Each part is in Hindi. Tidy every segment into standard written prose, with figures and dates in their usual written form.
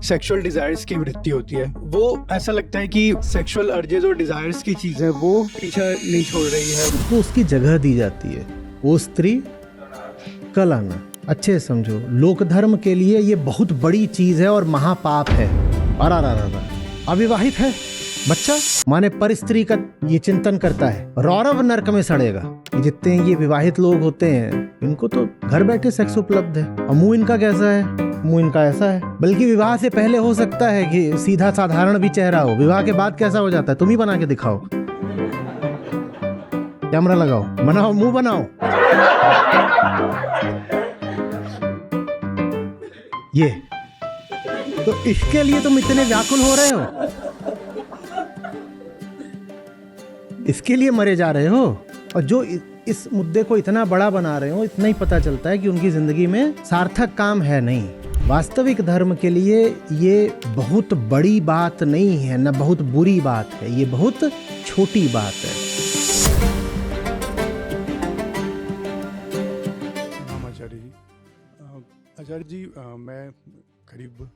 सेक्सुअल डिजायर्स की वृत्ति होती है। वो ऐसा लगता है कि सेक्सुअल अर्जेस और डिजायर्स की चीजें वो पीछा नहीं छोड़ रही है। उसको उसकी जगह दी जाती है। वो स्त्री कल आना। अच्छे से समझो, लोक धर्म के लिए ये बहुत बड़ी चीज है और महापाप है। अविवाहित है बच्चा, माने पर स्त्री का ये चिंतन करता है, रौरव नरक में सड़ेगा। जितने ये विवाहित लोग होते हैं इनको तो घर बैठे सेक्स उपलब्ध है। और मुंह इनका कैसा है? मुंह इनका ऐसा है। बल्कि विवाह से पहले हो सकता है कि सीधा साधारण भी चेहरा हो, विवाह के बाद कैसा हो जाता है तुम ही बना के दिखाओ। कैमरा लगाओ, बनाओ, मुंह बनाओ। ये तो इसके लिए तुम इतने व्याकुल हो रहे हो, इसके लिए मरे जा रहे हो। और जो इस मुद्दे को इतना बड़ा बना रहे हो, इतना ही पता चलता है कि उनकी जिंदगी में सार्थक काम है नहीं। वास्तविक धर्म के लिए ये बहुत बड़ी बात नहीं है, न बहुत बुरी बात है, ये बहुत छोटी बात है। आचार्य जी, आचार्य जी, मैं करीब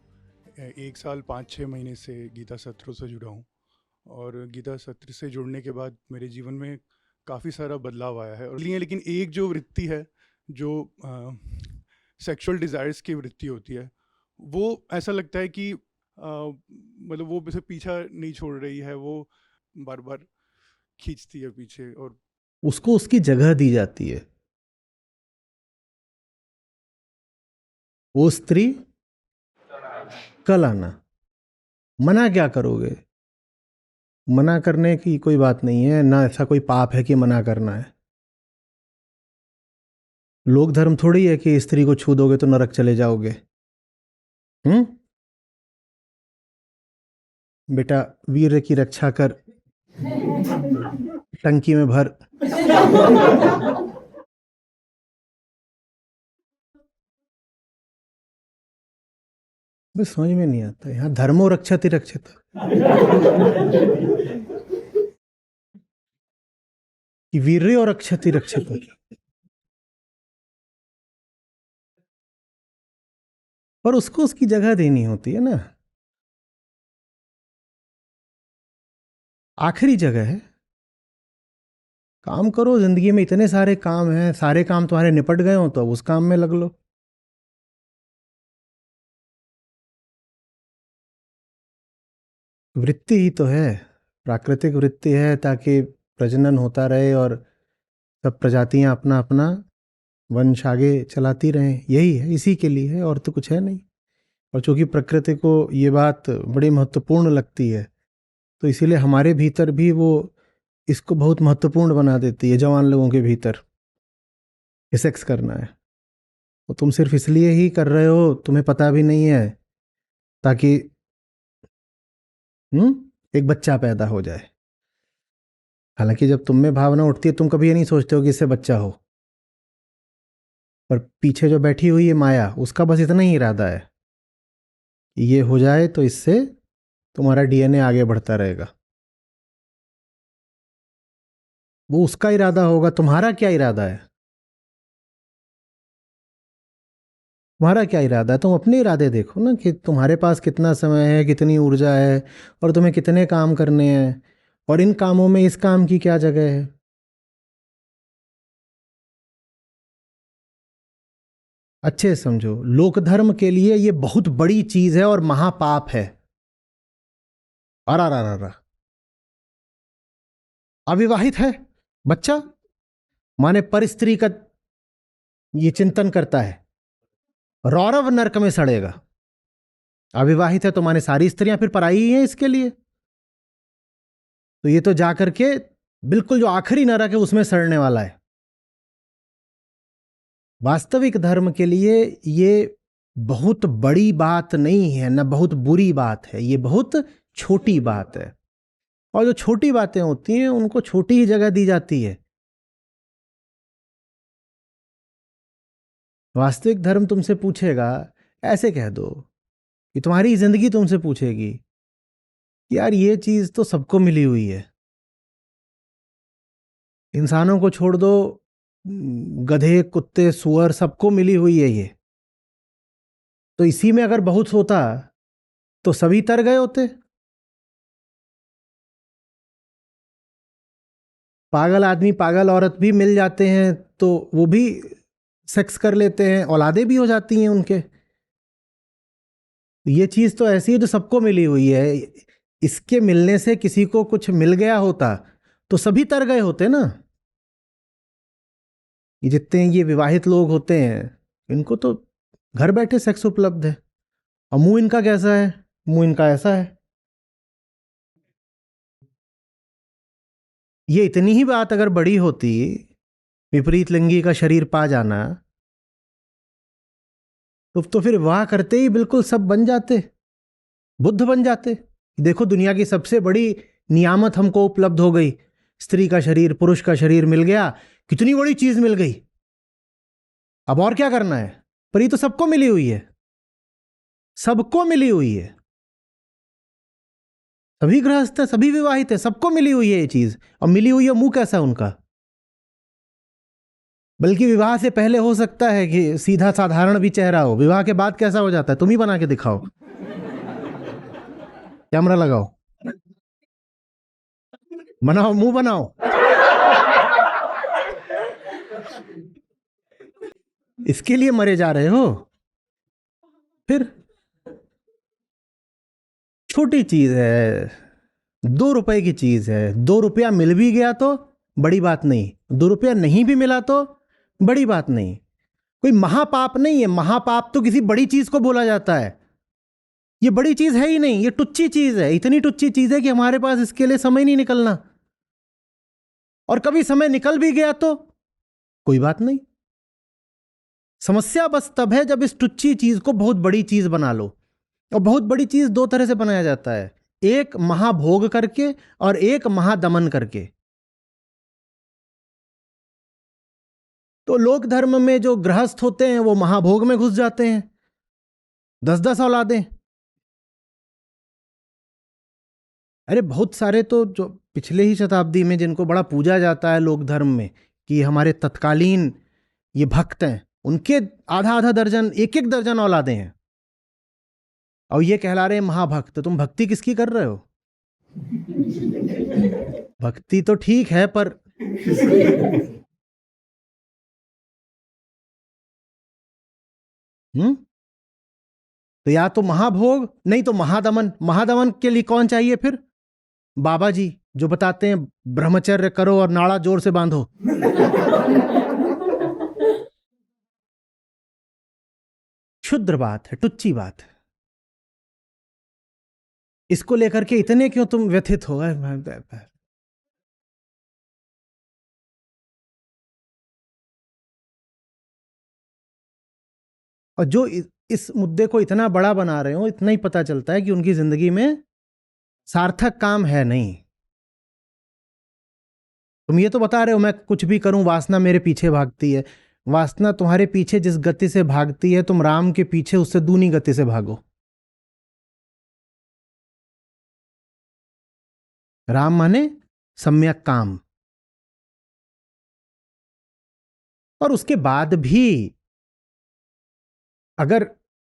1 साल 5-6 महीने से गीता सत्रों से जुड़ा हूँ और गीता सत्र से जुड़ने के बाद मेरे जीवन में काफ़ी सारा बदलाव आया है। और लेकिन एक जो वृत्ति है, जो सेक्सुअल डिज़ायर्स की वृत्ति होती है, वो ऐसा लगता है कि मतलब वो उसे पीछा नहीं छोड़ रही है, वो बार बार खींचती है पीछे और उसको उसकी जगह दी जाती है। वो स्त्री कल आना। मना क्या करोगे? मना करने की कोई बात नहीं है, ना ऐसा कोई पाप है कि मना करना है। लोक धर्म थोड़ी है कि स्त्री को छू दोगे तो नरक चले जाओगे। बेटा वीर की रक्षा कर, टंकी में भर। बस समझ में नहीं आता, यहाँ धर्मो रक्षति रक्षित। कि वीर्यो रक्षति रक्षित। पर उसको उसकी जगह देनी होती है ना। आखिरी जगह है। काम करो, जिंदगी में इतने सारे काम हैं, सारे काम तुम्हारे निपट गए हो तो उस काम में लग लो। वृत्ति ही तो है, प्राकृतिक वृत्ति है, ताकि प्रजनन होता रहे और सब प्रजातियां अपना अपना वंश आगे चलाती रहें। यही है, इसी के लिए है, और तो कुछ है नहीं। और चूंकि प्रकृति को ये बात बड़ी महत्वपूर्ण लगती है, तो इसीलिए हमारे भीतर भी वो इसको बहुत महत्वपूर्ण बना देती है। जवान लोगों के भीतर सेक्स करना है, तो तुम सिर्फ इसलिए ही कर रहे हो, तुम्हें पता भी नहीं है, ताकि एक बच्चा पैदा हो जाए। हालांकि जब तुम में भावना उठती है, तुम कभी ये नहीं सोचते हो कि इससे बच्चा हो। पर पीछे जो बैठी हुई है माया, उसका बस इतना ही इरादा है, ये हो जाए तो इससे तुम्हारा डीएनए आगे बढ़ता रहेगा। वो उसका इरादा होगा, तुम्हारा क्या इरादा है? तुम्हारा क्या इरादा है? तुम अपने इरादे देखो ना, कि तुम्हारे पास कितना समय है, कितनी ऊर्जा है, और तुम्हें कितने काम करने हैं, और इन कामों में इस काम की क्या जगह है। अच्छे से समझो, लोक धर्म के लिए ये बहुत बड़ी चीज है और महापाप है। अरा अविवाहित है बच्चा, माने पर स्त्री का ये चिंतन करता है, रौरव नरक में सड़ेगा। अविवाहित है तो माने सारी स्त्रियां फिर पराई ही हैं इसके लिए। तो ये तो जाकर के बिल्कुल जो आखिरी नरक है उसमें सड़ने वाला है। वास्तविक धर्म के लिए ये बहुत बड़ी बात नहीं है, न बहुत बुरी बात है, ये बहुत छोटी बात है। और जो छोटी बातें होती हैं उनको छोटी ही जगह दी जाती है। वास्तविक धर्म तुमसे पूछेगा, ऐसे कह दो कि तुम्हारी जिंदगी तुमसे पूछेगी कि यार ये चीज तो सबको मिली हुई है। इंसानों को छोड़ दो, गधे, कुत्ते, सुअर, सबको मिली हुई है ये। तो इसी में अगर बहुत होता तो सभी तर गए होते। पागल आदमी पागल औरत भी मिल जाते हैं तो वो भी सेक्स कर लेते हैं, औलादे भी हो जाती हैं उनके। ये चीज तो ऐसी है जो सबको मिली हुई है। इसके मिलने से किसी को कुछ मिल गया होता तो सभी तर गए होते ना। ये जितने ये विवाहित लोग होते हैं इनको तो घर बैठे सेक्स उपलब्ध है। और मुंह इनका कैसा है? मुंह इनका ऐसा है। ये इतनी ही बात अगर बड़ी होती, विपरीत लिंगी का शरीर पा जाना, तो फिर वाह करते ही बिल्कुल सब बन जाते, बुद्ध बन जाते। देखो दुनिया की सबसे बड़ी नियामत हमको उपलब्ध हो गई, स्त्री का शरीर, पुरुष का शरीर मिल गया, कितनी बड़ी चीज मिल गई, अब और क्या करना है? पर ये तो सबको मिली हुई है, सबको मिली हुई है। सभी गृहस्थ है, सभी विवाहित है, सबको मिली हुई है ये चीज। और मिली हुई है, मुंह कैसा है उनका? बल्कि विवाह से पहले हो सकता है कि सीधा साधारण भी चेहरा हो, विवाह के बाद कैसा हो जाता है तुम ही बना के दिखाओ। कैमरा लगाओ, बनाओ, मुंह बनाओ। इसके लिए मरे जा रहे हो? फिर छोटी चीज है, 2 रुपए की चीज है। 2 रुपया मिल भी गया तो बड़ी बात नहीं, 2 रुपया नहीं भी मिला तो बड़ी बात नहीं। कोई महापाप नहीं है। महापाप तो किसी बड़ी चीज को बोला जाता है। ये बड़ी चीज है ही नहीं, ये टुच्ची चीज है। इतनी टुच्ची चीज है कि हमारे पास इसके लिए समय नहीं निकलना। और कभी समय निकल भी गया तो कोई बात नहीं। समस्या बस तब है जब इस टुच्ची चीज को बहुत बड़ी चीज बना लो। और बहुत बड़ी चीज 2 तरह से बनाया जाता है, एक महाभोग करके और एक महादमन करके। तो लोक धर्म में जो गृहस्थ होते हैं वो महाभोग में घुस जाते हैं, 10-10 औलादें। अरे बहुत सारे तो जो पिछले ही शताब्दी में जिनको बड़ा पूजा जाता है लोक धर्म में कि हमारे तत्कालीन ये भक्त हैं, उनके आधा आधा दर्जन, एक एक दर्जन औलादें हैं। और ये कहला रहे हैं महाभक्त। तुम भक्ति किसकी कर रहे हो? भक्ति तो ठीक है पर तो या तो महाभोग नहीं तो महादमन। महादमन के लिए कौन चाहिए फिर? बाबा जी जो बताते हैं ब्रह्मचर्य करो और नाड़ा जोर से बांधो। क्षुद्र बात है, टुच्ची बात है। इसको लेकर के इतने क्यों तुम व्यथित हो गए? और जो इस मुद्दे को इतना बड़ा बना रहे हो, इतना ही पता चलता है कि उनकी जिंदगी में सार्थक काम है नहीं। तुम ये तो बता रहे हो मैं कुछ भी करूं वासना मेरे पीछे भागती है। वासना तुम्हारे पीछे जिस गति से भागती है, तुम राम के पीछे उससे दूनी गति से भागो। राम माने सम्यक काम। और उसके बाद भी अगर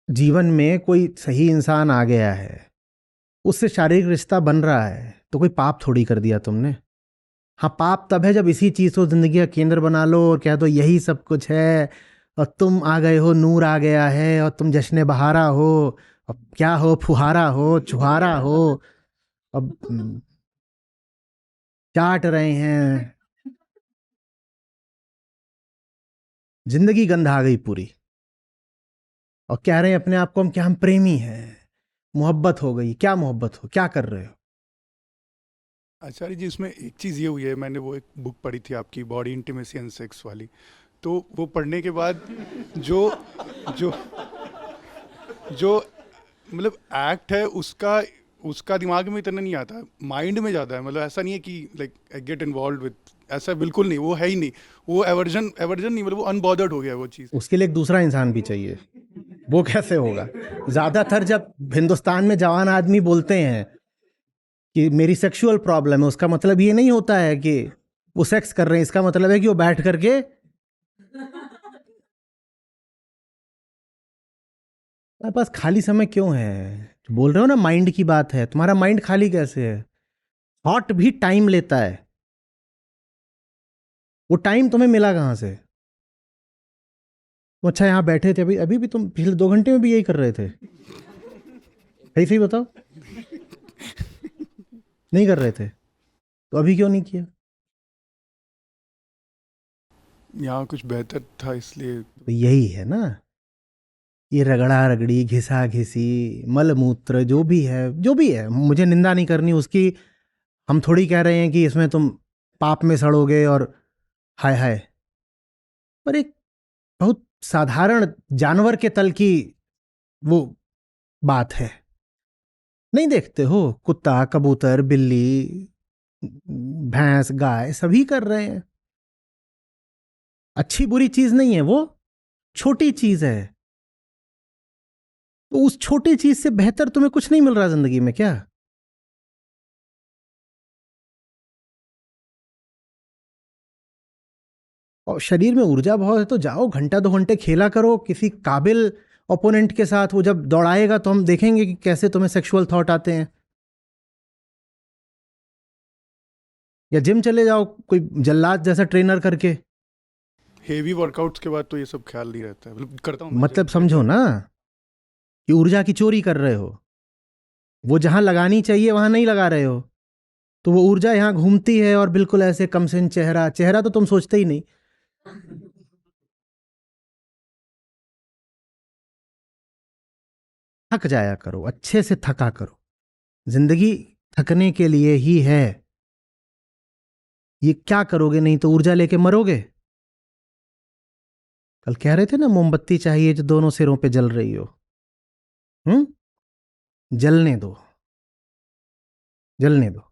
जीवन में कोई सही इंसान आ गया है, उससे शारीरिक रिश्ता बन रहा है, तो कोई पाप थोड़ी कर दिया तुमने। हाँ, पाप तब है जब इसी चीज को जिंदगी का केंद्र बना लो और कह दो यही सब कुछ है और तुम आ गए हो, नूर आ गया है और तुम जश्न बहारा हो, अब क्या हो, फुहारा हो, छुहारा हो, अब चाट रहे हैं, जिंदगी गंधा गई पूरी। और कह रहे हैं अपने आप को हम क्या, हम प्रेमी हैं, मोहब्बत हो गई। क्या मोहब्बत हो, क्या कर रहे हो? आचार्य जी, इसमें एक चीज़ ये हुई है, मैंने वो एक बुक पढ़ी थी आपकी, बॉडी इंटीमेसी एंड सेक्स वाली। तो वो पढ़ने के बाद जो जो जो मतलब एक्ट है उसका उसका दिमाग में इतना नहीं आता, माइंड में ज़्यादा है। मतलब ऐसा नहीं है कि like I get involve with, ऐसा बिल्कुल नहीं, वो है ही नहीं। वो एवर्जन एवर्जन नहीं, मतलब वो अनबॉदर्ड हो गया वो चीज़। उसके लिए एक दूसरा इंसान भी चाहिए। वो कैसे होगा? ज्यादातर जब हिंदुस्तान में जवान आदमी बोलते हैं कि मेरी सेक्सुअल प्रॉब्लम है, उसका मतलब ये नहीं होता है कि वो सेक्स कर रहे हैं, इसका मतलब है कि वो बैठ करके मेरे पास खाली समय क्यों है, जो बोल रहे हो ना माइंड की बात है, तुम्हारा माइंड खाली कैसे है? थॉट भी टाइम लेता है। वो टाइम तुम्हें मिला कहां से? तो अच्छा यहाँ बैठे थे, अभी अभी भी तुम पिछले 2 घंटे में भी यही कर रहे थे? सही सही बताओ, नहीं कर रहे थे तो अभी क्यों नहीं किया? यहाँ कुछ बेहतर था इसलिए। तो यही है ना, ये रगड़ा रगड़ी, घिसा घिसी, मल मूत्र, जो भी है, मुझे निंदा नहीं करनी उसकी। हम थोड़ी कह रहे हैं कि इसमें तुम पाप में सड़ोगे और हाय हाय। पर एक बहुत साधारण जानवर के तल की वो बात है। नहीं देखते हो, कुत्ता, कबूतर, बिल्ली, भैंस, गाय सभी कर रहे हैं। अच्छी बुरी चीज नहीं है वो, छोटी चीज है। तो उस छोटी चीज से बेहतर तुम्हें कुछ नहीं मिल रहा जिंदगी में क्या? और शरीर में ऊर्जा बहुत है तो जाओ, घंटा 2 घंटे खेला करो किसी काबिल ओपोनेंट के साथ। वो जब दौड़ाएगा तो हम देखेंगे कि कैसे तुम्हें सेक्सुअल थॉट आते हैं। या जिम चले जाओ कोई जल्लाद जैसा ट्रेनर करके। हेवी वर्कआउट्स के बाद तो ये सब ख्याल नहीं रहता है, मतलब करता हूँ मैं मतलब जिम समझो रेगुलर। ना कि ऊर्जा की चोरी कर रहे हो। वो जहां लगानी चाहिए वहां नहीं लगा रहे हो, तो वो ऊर्जा यहां घूमती है और बिल्कुल ऐसे कमसिन चेहरा, चेहरा तो तुम सोचते ही नहीं। थक जाया करो, अच्छे से थका करो। जिंदगी थकने के लिए ही है। ये क्या करोगे, नहीं तो ऊर्जा लेके मरोगे। कल कह रहे थे ना मोमबत्ती चाहिए जो दोनों सिरों पे जल रही हो। हम्म, जलने दो, जलने दो,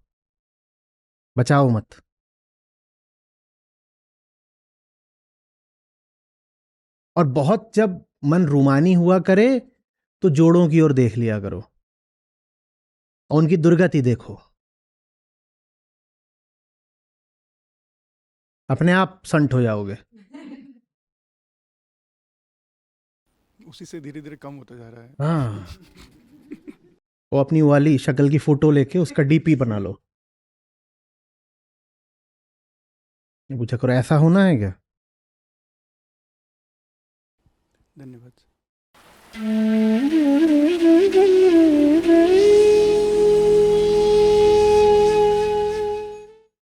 बचाओ मत। और बहुत जब मन रूमानी हुआ करे तो जोड़ों की ओर देख लिया करो और उनकी दुर्गति देखो, अपने आप संट हो जाओगे। उसी से धीरे धीरे कम होता जा रहा है। हाँ, वो अपनी वाली शक्ल की फोटो लेके उसका डीपी बना लो। पूछा करो ऐसा होना है क्या? धन्यवाद।